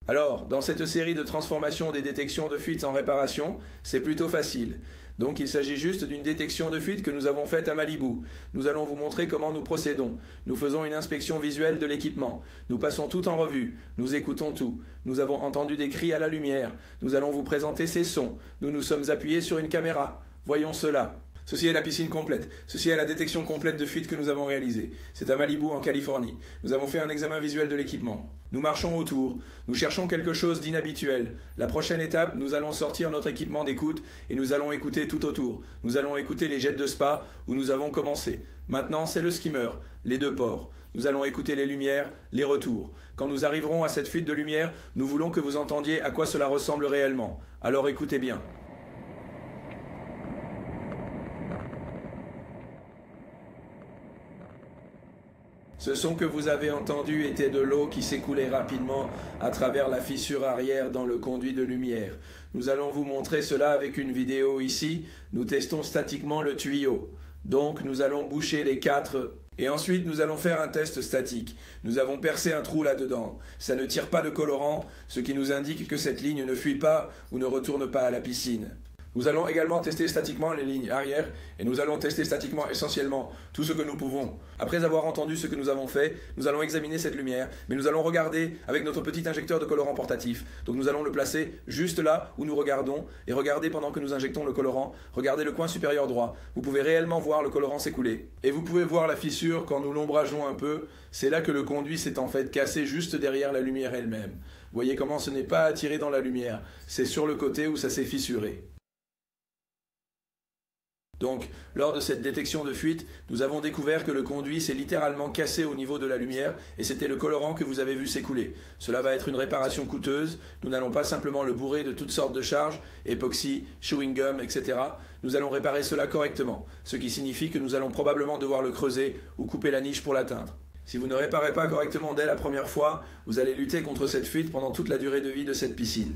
Alors, dans cette série de transformations des détections de fuites en réparation, c'est plutôt facile. Donc il s'agit juste d'une détection de fuite que nous avons faite à Malibu. Nous allons vous montrer comment nous procédons. Nous faisons une inspection visuelle de l'équipement. Nous passons tout en revue. Nous écoutons tout. Nous avons entendu des cris à la lumière. Nous allons vous présenter ces sons. Nous nous sommes appuyés sur une caméra. Voyons cela. Ceci est la piscine complète. Ceci est la détection complète de fuite que nous avons réalisée. C'est à Malibu, en Californie. Nous avons fait un examen visuel de l'équipement. Nous marchons autour. Nous cherchons quelque chose d'inhabituel. La prochaine étape, nous allons sortir notre équipement d'écoute et nous allons écouter tout autour. Nous allons écouter les jets de spa où nous avons commencé. Maintenant, c'est le skimmer, les deux ports. Nous allons écouter les lumières, les retours. Quand nous arriverons à cette fuite de lumière, nous voulons que vous entendiez à quoi cela ressemble réellement. Alors écoutez bien. Ce son que vous avez entendu était de l'eau qui s'écoulait rapidement à travers la fissure arrière dans le conduit de lumière. Nous allons vous montrer cela avec une vidéo ici. Nous testons statiquement le tuyau. Donc nous allons boucher les 4 et ensuite nous allons faire un test statique. Nous avons percé un trou là-dedans. Ça ne tire pas de colorant, ce qui nous indique que cette ligne ne fuit pas ou ne retourne pas à la piscine. Nous allons également tester statiquement les lignes arrière et nous allons tester statiquement essentiellement tout ce que nous pouvons. Après avoir entendu ce que nous avons fait, nous allons examiner cette lumière, mais nous allons regarder avec notre petit injecteur de colorant portatif. Donc nous allons le placer juste là où nous regardons et regarder pendant que nous injectons le colorant. Regardez le coin supérieur droit. Vous pouvez réellement voir le colorant s'écouler. Et vous pouvez voir la fissure quand nous l'ombrageons un peu. C'est là que le conduit s'est en fait cassé juste derrière la lumière elle-même. Vous voyez comment ce n'est pas attiré dans la lumière. C'est sur le côté où ça s'est fissuré. Donc, lors de cette détection de fuite, nous avons découvert que le conduit s'est littéralement cassé au niveau de la lumière et c'était le colorant que vous avez vu s'écouler. Cela va être une réparation coûteuse. Nous n'allons pas simplement le bourrer de toutes sortes de charges, époxy, chewing gum, etc. Nous allons réparer cela correctement, ce qui signifie que nous allons probablement devoir le creuser ou couper la niche pour l'atteindre. Si vous ne réparez pas correctement dès la première fois, vous allez lutter contre cette fuite pendant toute la durée de vie de cette piscine.